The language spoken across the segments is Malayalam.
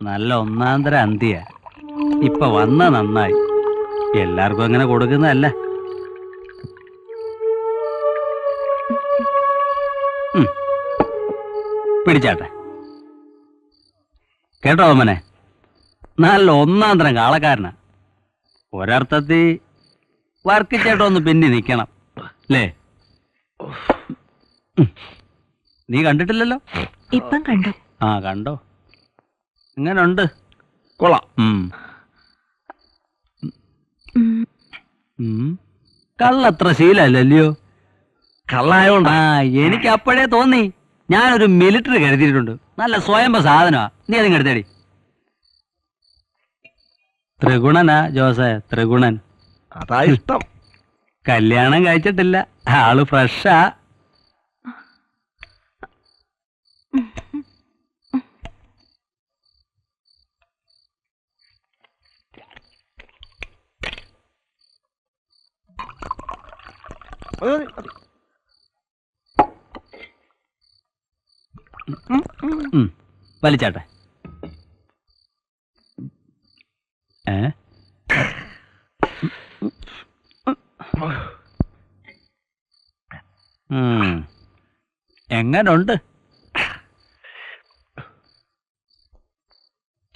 നല്ല ഒന്നാന്തര അന്തിയ. ഇപ്പൊ വന്ന നന്നായി. എല്ലാവർക്കും അങ്ങനെ കൊടുക്കുന്നതല്ല. പിടിച്ചാട്ടെ. കേട്ടോ അമ്മനെ, നല്ല ഒന്നാന്തരം കാളക്കാരനാ. ഒരർത്ഥത്തിൽ വർക്കിച്ചേട്ടോ ഒന്ന് പിന്നി നിൽക്കണം അല്ലേ? നീ കണ്ടിട്ടില്ലല്ലോ? ഇപ്പം കണ്ടു. ആ കണ്ടോ? ഇങ്ങനുണ്ട്? കൊള്ളാം. കള്ളത്ര ശീലല്ലല്ലയോ? കള്ളായോണ്ട് എനിക്ക് അപ്പോഴേ തോന്നി. ഞാനൊരു മിലിറ്ററി കരുതിയിട്ടുണ്ട്. നല്ല സ്വയംഭ സാധനമാ. നീ അതിങ്ങ് എടുത്തേടി. ത്രിഗുണനാ ജോസേ, ത്രിഗുണൻ. അതാ ഇഷ്ടം. കല്യാണം കഴിച്ചിട്ടില്ല, ആള് ഫ്രഷാ. വലിച്ചാട്ടെ. എങ്ങനുണ്ട്?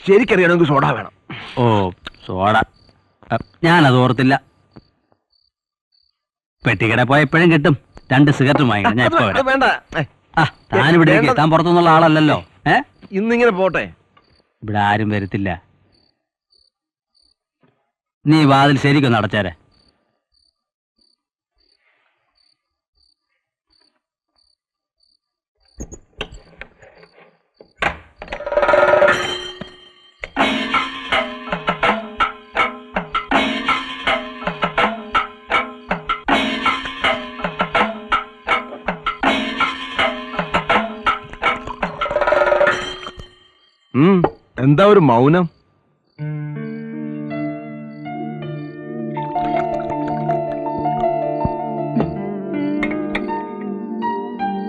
ശരിക്കറിയണമെങ്കിൽ സോഡ വേണം. ഓ സോഡ, ഞാനത് ഓർത്തില്ല. പെട്ടിക്കട പോയ എപ്പോഴും കിട്ടും. 2 സിഗരറ്റ് വാങ്ങിക്കണം. ഞാൻ ഇപ്പൊ വേണ്ട. താനിവിടെ താൻ പുറത്തുനിന്നുള്ള ആളല്ലല്ലോ. ഇന്നിങ്ങനെ പോട്ടെ. ഇവിടെ ആരും വരത്തില്ല. നീ വാതിൽ ശരിക്കൊന്ന് അടച്ചേരെ. എന്താ ഒരു മൗനം?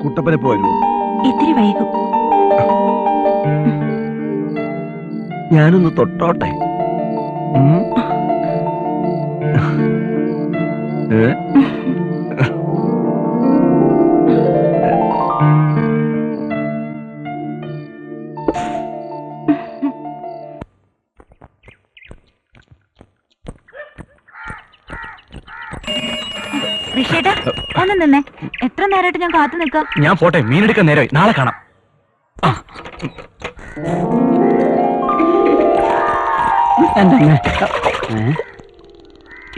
കുട്ടപ്പനെ പോയോ? ഇത്തിരി വൈകും. ഞാനൊന്ന് തൊട്ടോട്ടെ. ഋഷിയേട്ടാ ഒന്ന് നിന്നേ. എത്ര നേരമായിട്ട് ഞാൻ കാത്തു നിൽക്കാം. ഞാൻ പോട്ടെ, മീനെടുക്കാൻ നേരമായി. നാളെ കാണാം.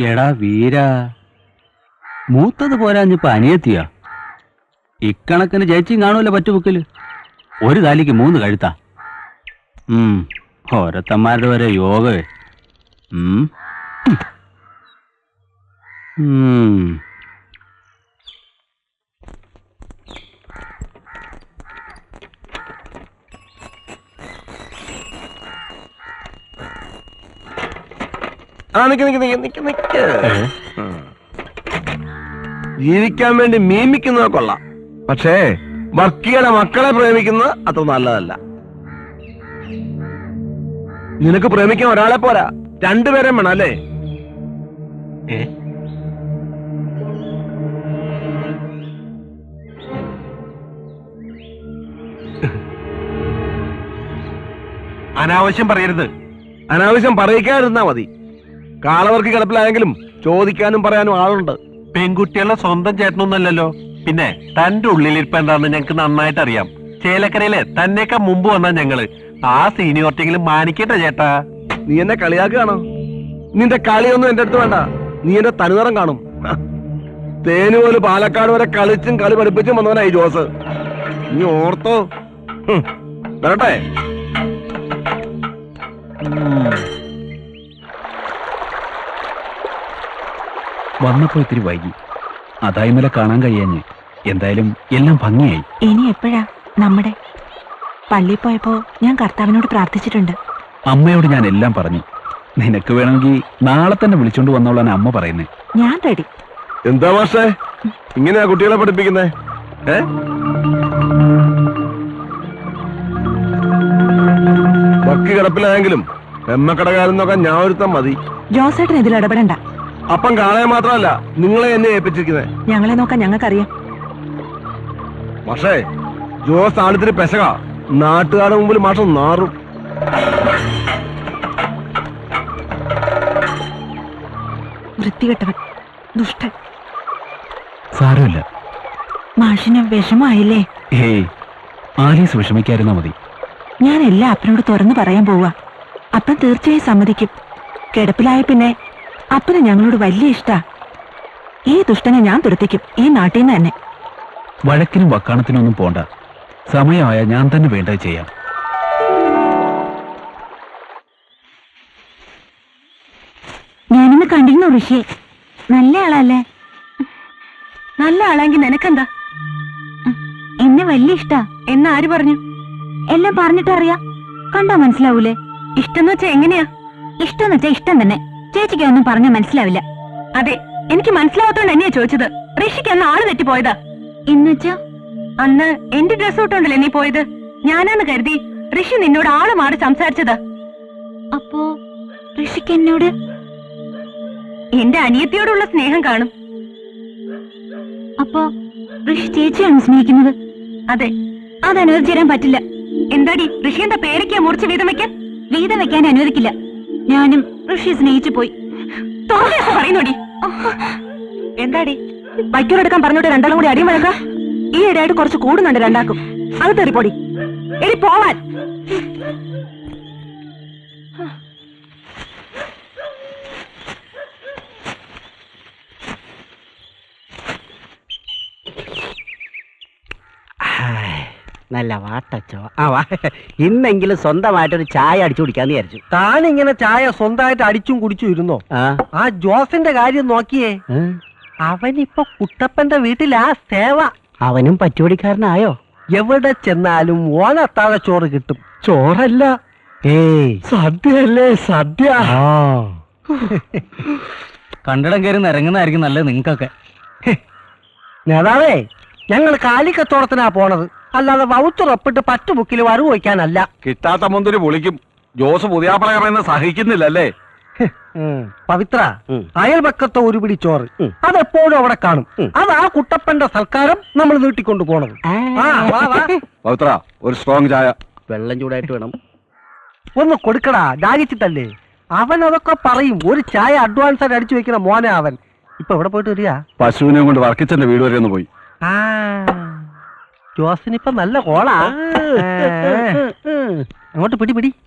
എടാ വീര, മൂത്തത് പോരാഞ്ഞിപ്പോ അനിയത്തിയാ. ഇക്കണക്കിന് ചേച്ചിയും കാണൂല പറ്റുബുക്കില്. ഒരു താലിക്ക് 3 കഴുത്താ. ഓരോത്തന്മാരുടെ വരെ യോഗവേ. ജീവിക്കാൻ വേണ്ടി മീമിക്കുന്നത് കൊള്ളാം. പക്ഷേ വർക്കിയുടെ മക്കളെ പ്രേമിക്കുന്നത് അത്ര നല്ലതല്ല. നിനക്ക് പ്രേമിക്കാൻ ഒരാളെ പോരാ, 2 പേരെ വേണം അല്ലേ? അനാവശ്യം പറയരുത്. അനാവശ്യം പറയിക്കാതിരുന്നാ മതി. കാളവർക്ക് കിടപ്പിലായെങ്കിലും ചോദിക്കാനും പറയാനും ആളുണ്ട്. പെൺകുട്ടികളുടെ സ്വന്തം ചേട്ടനൊന്നല്ലല്ലോ. പിന്നെ തന്റെ ഉള്ളിലിരിപ്പ് എന്താണെന്ന് ഞങ്ങക്ക് നന്നായിട്ട് അറിയാം. ചേലക്കരയിലെ തന്നെയൊക്കെ മുമ്പ് വന്നാ ഞങ്ങള്. ആ സീനിയോറിറ്റിയെങ്കിലും മാനിക്കട്ടെ ചേട്ടാ. നീ എന്നെ കളിയാക്കുകയാണോ? നിന്റെ കളിയൊന്നും എന്റെ അടുത്ത് വേണ്ട. നീ എന്റെ തനിനിറം കാണും. തേനുപോലെ പാലക്കാട് വരെ കളിച്ചും കളി പഠിപ്പിച്ചും വന്നവനായി ജോസ്. നീ ഓർത്തോ? വരട്ടെ. വന്നപ്പോ ഇത്തിരി വൈകി. അതായി ഇന്നലെ കാണാൻ കഴിയാഞ്ഞ്. എന്തായാലും എല്ലാം ഭംഗിയായി. ഇനി എപ്പോഴാ നമ്മുടെ പള്ളിയിൽ പോയപ്പോ ഞാൻ കർത്താവിനോട് പ്രാർത്ഥിച്ചിട്ടുണ്ട്. അമ്മയോട് ഞാൻ എല്ലാം പറഞ്ഞു. നിനക്ക് വേണമെങ്കിൽ നാളെ തന്നെ വിളിച്ചോണ്ട് വന്നോളാൻ അമ്മ പറയുന്നേ. ഞാൻ റെഡി. എന്താ മാഷേ ഇങ്ങനെയാ കുട്ടികളെ പഠിപ്പിക്കുന്നേ? ചക്കി കിടപ്പിലായെങ്കിലും എമ്മക്കടകാരൻ നോക്കാൻ ഞാൻ ഒരുത്തം മതി. ജോസേട്ടൻ ഇതിൽ ഇടപെടണ്ട. അപ്പം കാളയെ മാത്രമല്ല നിങ്ങളെ എന്നെ ഏൽപ്പിച്ചിരിക്കുന്നത്. ഞങ്ങളെ നോക്കാൻ ഞങ്ങൾക്കറിയാം. പക്ഷേ ജോസ് ആളിത്തിരി പെശക. നാട്ടുകാരുടെ മുമ്പിൽ മാഷം നാറും. വൃത്തികെട്ടവൻ, ദുഷ്ടൻ. സാരമില്ല. മാഷിന് വിഷമായില്ലേ? ഹേയ്, ആലീസ് വിഷമിക്കാതിരുന്നാ മതി. ഞാൻ എല്ലാം അപ്പനോട് തുറന്നു പറയാൻ പോവാ. അപ്പൻ തീർച്ചയായും സമ്മതിക്കും. കിടപ്പിലായ പിന്നെ അപ്പന് ഞങ്ങളോട് വലിയ ഇഷ്ടാ. ഈ ദുഷ്ടനെ ഞാൻ തുരത്തിക്കും, ഈ നാട്ടിൽ നിന്ന് തന്നെ. വഴക്കിനും വക്കാണത്തിനും ഒന്നും പോണ്ട. സമയമായ ഞാൻ തന്നെ വേണ്ടത് ചെയ്യാം. ഞാനിന്ന് കണ്ടിരുന്നു ഋഷിയെ. നല്ല ആളല്ലേ? നല്ല ആളെങ്കിൽ നിനക്കെന്താ? എന്നെ വലിയ ഇഷ്ടാ. എന്ന് ആര് പറഞ്ഞു? എല്ലാം പറഞ്ഞിട്ട് അറിയാം. കണ്ടാ മനസ്സിലാവൂലേ? ഇഷ്ടം വെച്ചാ എങ്ങനെയാ? ഇഷ്ടം വെച്ചാ ഇഷ്ടം തന്നെ. ചേച്ചിക്ക് ഒന്നും പറഞ്ഞാ മനസ്സിലാവില്ല. അതെ, എനിക്ക് മനസ്സിലാവാത്തോണ്ട് എന്നെയാ ചോദിച്ചത്. ഋഷിക്ക് അന്ന് ആള് തെറ്റിപ്പോയതാ. എന്നുവെച്ചാ അന്ന് എന്റെ ഡ്രസ് ഇട്ടോണ്ടല്ലേ നീ പോയത്? ഞാനാന്ന് കരുതി ഋഷി നിന്നോട് ആള് മാറി സംസാരിച്ചതാ. അപ്പോ ഋഷിക്ക് എന്നോട് എന്റെ അനിയത്തിയോടുള്ള സ്നേഹം കാണും. അപ്പോ ഋഷി ചേച്ചിയാണ് സ്നേഹിക്കുന്നത്? അതെ. അത് അനുവദിച്ചു തരാൻ പറ്റില്ല. എന്താടി, ഋഷി എന്താ പേരയ്ക്കാ മുറിച്ച് വീതം വെക്കാൻ? വീതം വെക്കാൻ അനുവദിക്കില്ല. ഞാനും ഋഷിയെ സ്നേഹിച്ചു പോയി. പറയുന്നോടി. എന്താടി, ബൈക്കോടെടുക്കാൻ പറഞ്ഞോട്ട് രണ്ടാളും കൂടി അടിയും വഴക്ക? ഈ ഇടയായിട്ട് കുറച്ച് കൂടുന്നുണ്ട് രണ്ടാക്കും. അത് തെറിപ്പൊടി. എടി പോവാൻ. നല്ല വാട്ടച്ചോ. ഇന്നെങ്കിലും സ്വന്തമായിട്ടൊരു ചായ അടിച്ചു കുടിക്കാന്ന് വിചാരിച്ചു. താനിങ്ങനെ ചായ സ്വന്തമായിട്ട് അടിച്ചും കുടിച്ചും ഇരുന്നോ? ആ ജോസിന്റെ കാര്യം നോക്കിയേ. അവനിപ്പോ കുട്ടപ്പന്റെ വീട്ടിലാ സേവ. അവനും പറ്റുപടിക്കാരനായോ? എവിടെ ചെന്നാലും ഓനത്താഴ ചോറ് കിട്ടും. ചോറല്ല, സദ്യയല്ലേ സദ്യ. കണ്ടിടം കയറി നിരങ്ങുന്നതായിരിക്കും നല്ലത് നിങ്ങൾക്കൊക്കെ. നേതാവേ, ഞങ്ങൾ കാലിക്കത്തോളത്തിനാ പോണത്, അല്ലാതെ വൗച്ചുറപ്പിട്ട് പറ്റുബുക്കിൽ വരവ് വയ്ക്കാനല്ല. കിട്ടാത്ത മുന്തിരി പൊളിക്കും. ജോസ് പുതിയാപ്പള പറയുന്നത് സഹിക്കുന്നില്ലല്ലേ? പവിത്ര, അയൽപക്കത്തെ ഒരു പിടി ചോറ് അതെപ്പോഴും അവിടെ കാണും. അത് ആ കുട്ടപ്പന്റെ സൽക്കാരം നമ്മൾ നീട്ടിക്കൊണ്ടു പോണത്. പവിത്ര, ഒരു സ്ട്രോങ് ചായ. വെള്ളം ചൂടായിട്ട് വേണം. ഒന്ന് കൊടുക്കടാ, ദാഹിച്ചിട്ടല്ലേ. അവൻ അതൊക്കെ പറയും. ഒരു ചായ അഡ്വാൻസ് ആയിട്ട് അടിച്ചു വെക്കണ മോനെ അവൻ. ഇപ്പൊ എവിടെ പോയിട്ട് വരിക? പശുവിനെ കൊണ്ട് വർക്കിച്ചന്റെ വീട് വരെ ഒന്ന് പോയി. ജോസിനിപ്പ നല്ല കോളാ. അങ്ങോട്ട് പിടി പിടി.